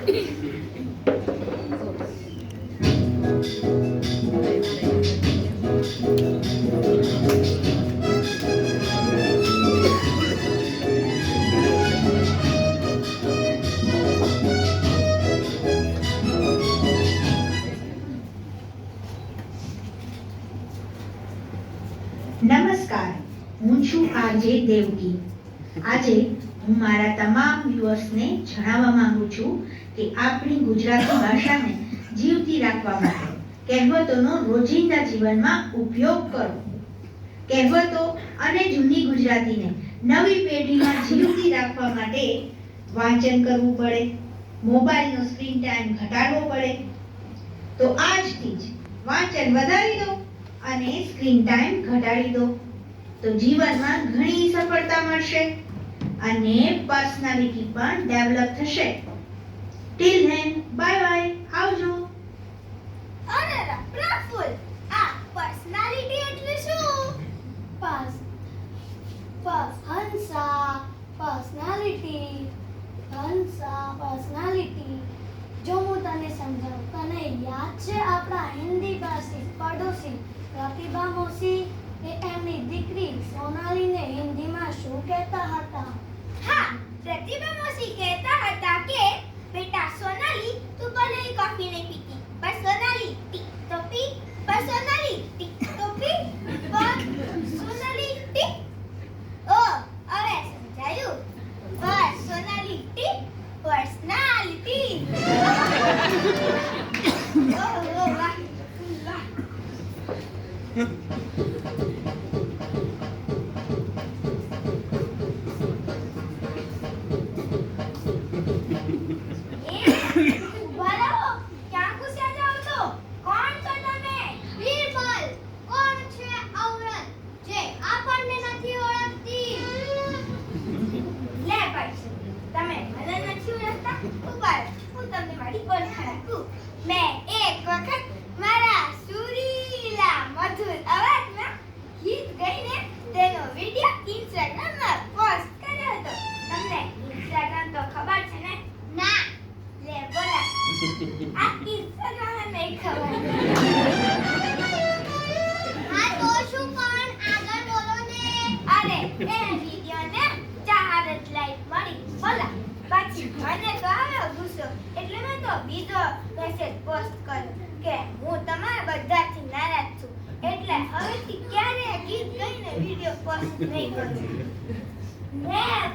નમસ્કાર, હું છું આરજે દેવકી. આજે હું મારા તમામ વ્યુઅર્સને જણાવવા માંગુ છું કે આપણી ગુજરાતી ભાષાને જીવતી રાખવા માટે કહેવતોનો રોજિંદા જીવનમાં ઉપયોગ કરો. કહેવતો અને જૂની ગુજરાતીને નવી પેઢીમાં જીવતી રાખવા માટે વાંચન કરવું પડે, મોબાઈલનો સ્ક્રીન ટાઈમ ઘટાડવો પડે. તો આજથી જ વાંચન વધારી દો અને સ્ક્રીન ટાઈમ ઘટાડી દો, તો જીવનમાં ઘણી સફળતા મળશે અને પર્સનાલિટી પણ ડેવલપ થશે. ટિલ ધેન, બાય બાય, આવજો. અરે પ્રફુલ, આ પર્સનાલિટી એટલે શું? હંસા પર્સનાલિટી જો હું તને સમજાવું. તને યાદ છે આપણા હિન્દી ભાષી પડોશી પ્રતિભા મોસી એ એમની દીકરી સોનાલીને હિન્દીમાં શું કહેતા હતા? હા, પ્રતિભા મોસી કહેતા હતા કે બેટા સોનાલી, તું ભલે કોફી નહીં પીતી, પર સોનાલી ટી તો પી, પર સોનાલી ટી તો પી, પર સોનાલી ટી. ઓ, હવે સમજાયું. પર સોનાલી ટી, પર્સનાલિટી. ઓહ વાહ વાહ.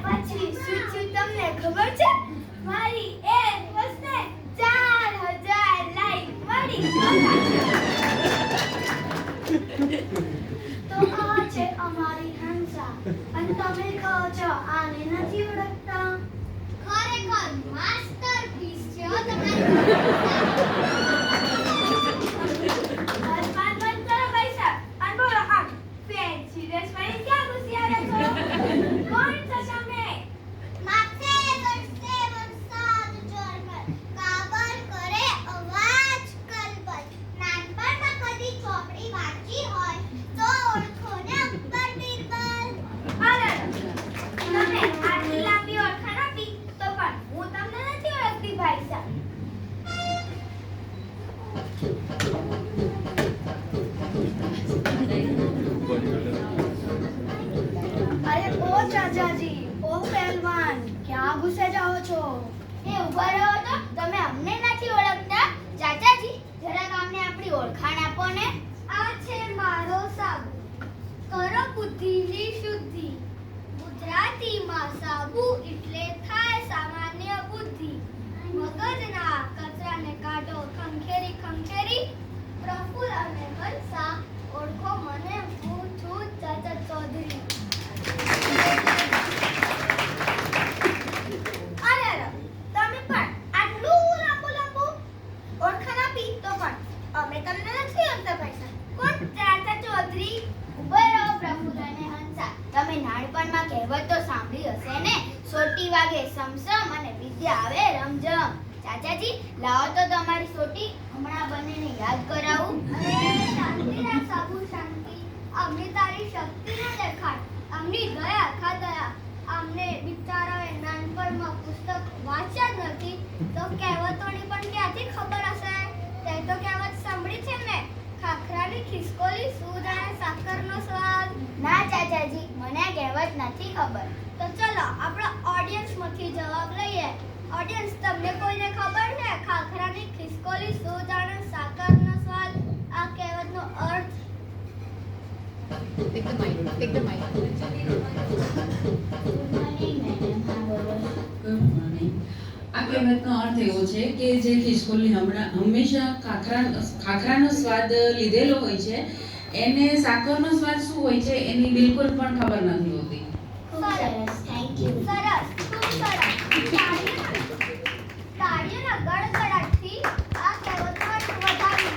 પછી શું તમને ખબર છે? મારી એક પોસ્ટને 4000 લાઈક મળી. તો આ છે અમારી હંસા, અને તમે કહો છો આને નથી ઓળખતા? ખરેખર માસ્ટરપીસ છે તમારી. લાવો તો તમારી સોટી હમણાં બંનેને યાદ કરાવું. અરે શાંતિ રાખ સાબુ, શાંતિ. અમને તારી શક્તિ ન દેખાડ, અમની દયા ખા દયા. અમને બિચારાએ નાનપણમાં પુસ્તક વાંચ્યા જ નથી તો કહેવતોની પણ ક્યાંથી ખબર હશે? તે તો કહેવત સાંભળી છે ને, ખાખરાની ખિસકોલી શું જાણે સાકરનો સ્વાદ. ના ચાચાજી, મને આ કહેવત નથી ખબર. તો ચલો આપણા ઓડિયન્સમાંથી જવાબ લઈએ. ઓડિયન્સ, તમને કોઈને ખબર છે ખાખરાની ખિસકોલી શું જાણે સાકરનો સ્વાદ આ કહેવતનો અર્થ? Take the mic. Take the mic. આ કહેવતનો અર્થ એવો છે કે જે ખિસકોલી હંમેશા ખાખરાનો સ્વાદ લીધેલો હોય છે, એને સાકરનો સ્વાદ શું હોય છે એની બિલકુલ પણ ખબર નથી હોતી. સરસ, થેન્ક યુ. સરસ, ખૂબ સરસ. તાળીઓના ગડગડાટથી આ કહેવતનો અર્થ વધારી.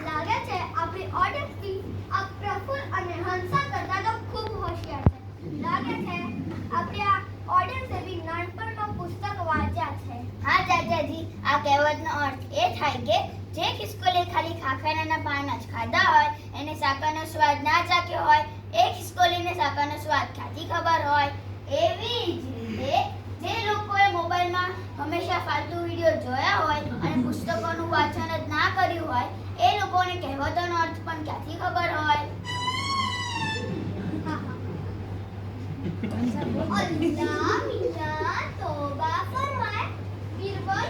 લાગે છે આપણી ઓડિયન્સથી આ પ્રફુલ્લ અને હંસા કરતા તો ખૂબ હોશિયાર છે. લાગે છે આપણી આ ઓડિયન્સ એવી નાનપણમાં પુસ્તક વાંચ્યા છે. હા ચાચાજી, આ કહેવતનો અર્થ એ થાય કે જે ખિસકોલી ખાલી ખાખરાના પાન જ ખાધા હોય, એને સાકરનો સ્વાદ ના ચાખ્યો હોય, એ ખિસકોલીને સાકરનો સ્વાદ ક્યાંથી ખબર હોય? એવી જ રીતે જે લોકોએ મોબાઈલમાં હંમેશા ફાલતુ વિડીયો જોયા હોય અને પુસ્તકોનું વાંચન જ ના કર્યું હોય, એ લોકોને કહેવતોનો અર્થ પણ ક્યાંથી ખબર હોય? અલ્લાહ મીના તોબા ફરમાય. બીરબલ,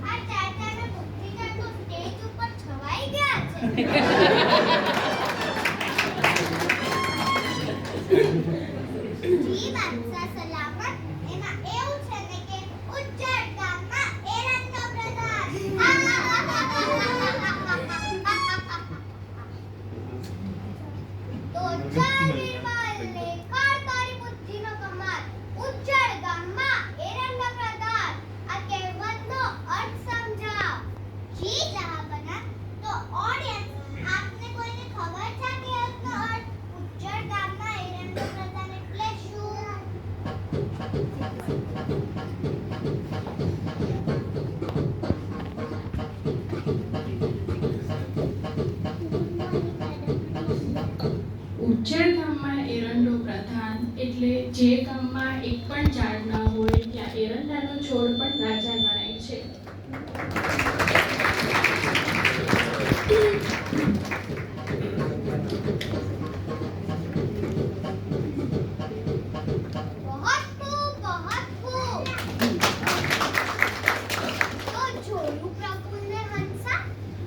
આ ચાચાના પુત્રીના તો સ્ટેજ ઉપર છવાઈ ગયા છે. જી બાદશાહ સલામત. એમાં એવું છે ને કે ઉજ્જડ ગામમાં એરંડો પ્રધાન. તો ચાલ બીરબલ, ને કર તારી બુદ્ધિનો કમાલ. ઉજ્જડ ગામમાં એરંડો પ્રધાન. આ કહેવતનો અર્થ સમજાવ. જી જહાંપનાહ. તો ઓડિયન્સ, આપને કોઈને ખબર છે કે કહેવતનો અર્થ ઉજ્જડ ગામમાં એરંડો પ્રધાન એટલે શું? ઉજ્જડ ગામમાં એરંડો પ્રધાન એટલે જે ગામમાં એક પણ ઝાડ ના હોય ત્યાં એરંડાનો છોડ પણ રાજા ગણાય છે. બહોત ખૂબ, બહોત ખૂબ. તો જોયું પ્રફુલ્લ ને હંસા?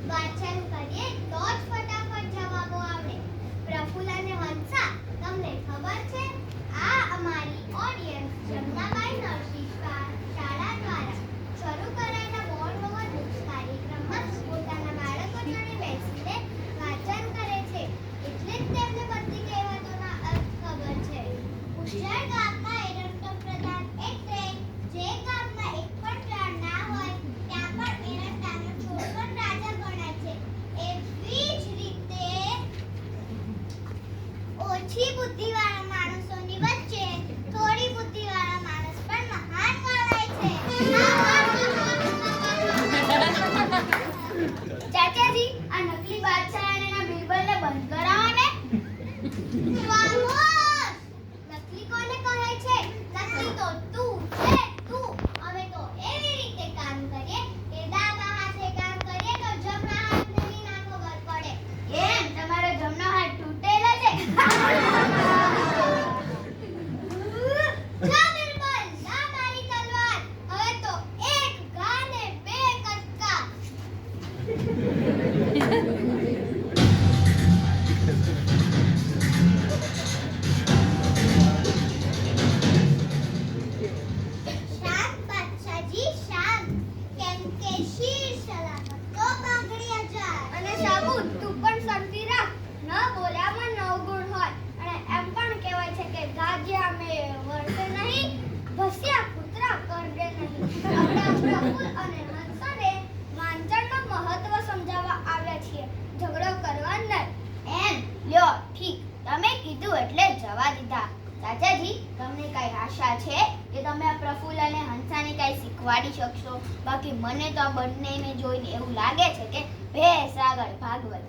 વાંચન કરીએ તો જ ફટાફટ જવાબો આવડે. પ્રફુલ્લ અને હંસા, તમને ખબર છે આ અમારી ઓડિયન્સ જમનાબાઈ નરસિંહ શાળા દ્વારા શરૂ કરાયેલા બોર્ડ ઓવર બુક્સ કાર્યક્રમમાં પોતાના બાળકો જોડે બેસીને વાંચન કરે છે. એટલે જ તેમને બધી કહેવતોના અર્થ ખબર છે. ઉજ્જડ ગામમાં એરંડો પ્રધાન એટલે જે ગામમાં એક પણ ઝાડ ના હોય ત્યાં પણ એરંડાનો છોડ પણ રાજા ગણાય છે. એવી જ રીતે ઓછી બુદ્ધિવાળા માણસોની વચ્ચે થોડી બુદ્ધિવાળા માણસ પણ મહાન ગણાય છે. ચાચાજી, આ નકલી બાદશાહ અને એના બીરબલને બંધ કરાવો ને. ખામોશ! નકલી કોને કહે છે? નકલી તો તું છે, તું. અમે તો એવી રીતે કામ કરીએ કે ડાબા હાથે કામ કરીએ તો જમણા હાથને બી ના ખબર પડે. એમ, તમારો જમણો હાથ તૂટેલો છે? જા બીરબલ, ના મારી તલવાર. હવે તો એક ઘા ને બે કટકા. શાંત બાદશાહજી, શાંત. કેમ કે શીર સલામત તો પાઘડી અજાર. અને સાબુત, તું પણ શાંતિ રાખ. ન બોલ્યામાં નવ ગુણ હોય. અને એમ પણ કહેવાય છે કે ગાજ્યા મેં વળતે નહીં, ભસ્યા કૂતરા કરડે નહીં. આપણા પ્રફુલ્લ અને હંસાને વાંચનનું મહત્વ સમજાવવા આવ્યા છીએ, ઝઘડો કરવા નહીં. એમ, લ્યો, ઠીક. તમે કીધું એટલે જવા દીધા. ચાચાજી, તમને કઈ આશા છે કે તમે આ પ્રફુલ્લ અને હંસાને કઈ શીખવાડી શકશો? બાકી મને તો આ બંનેને જોઈને એવું લાગે છે કે ભેંસ આગળ ભાગવત.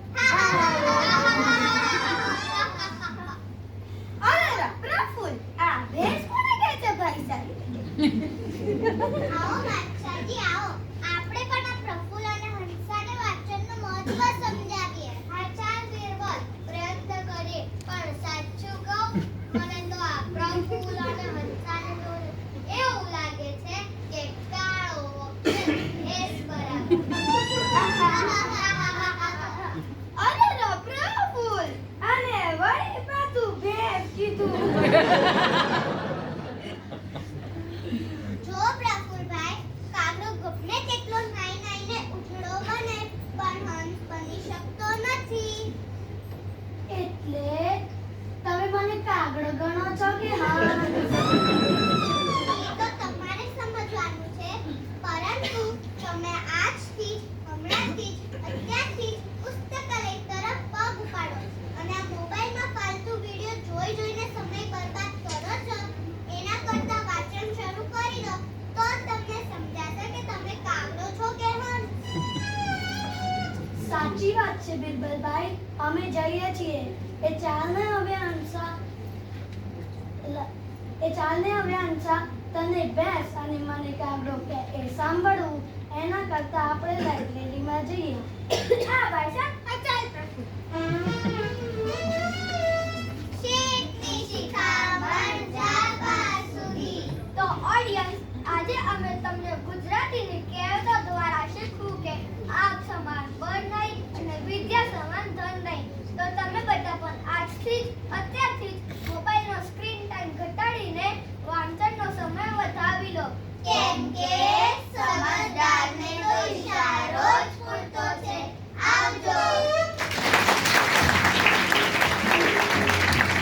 અરે પ્રફુલ્લ, આ ભેંસ કોને કહે છે ભાઈ સાહેબ? આવો માસ્ટરજી આવો. આપણે પણ આ પ્રફુલ્લ અને હંસાને વાંચનનું મહત્વ સમજાવીએ. હા ચાલ વીરબલ, પ્રયત્ન કરીએ. પણ સાચું કહું, મને તો આ પ્રફુલ્લ અને હંસાને જોઈને એવું લાગે છે કે કાળો વખત એસ બરાબર. અરે પ્રફુલ, અને વળી પાછું ભેંસ કીધું. જો પ્રફુલભાઈ, કાગડો ગમે તેટલો નાઈને ઉછળો બને પણ હંસ બની શકતો નથી. એટલે તમે મને કાગડો ગણો છો કે હા? એ તો તમારે સમજવાનું છે. પરંતુ તમે આજથી હમણાંથી જ અત્યારથી જ પુસ્તકાલય તરફ પગ ઉપાડો અને આ મોબાઈલમાં ફાલતુ વિડીયો જોઈને સમય બરબાદ કરો છો, એના કરતાં વાંચન શરૂ કરી દો તો તમને સમજાશે કે તમે કાગડો છો કે હંસ. સાચી વાત છે બિરબલભાઈ, અમે જઈએ છીએ. એ ચાલને હવે હંસા, તને ભેંસ અને મને કાગડો કે એ સાંભળવું એના કરતાં આપણે લાઇબ્રેરીમાં જઈએ. હા ભાઈ સાહેબ,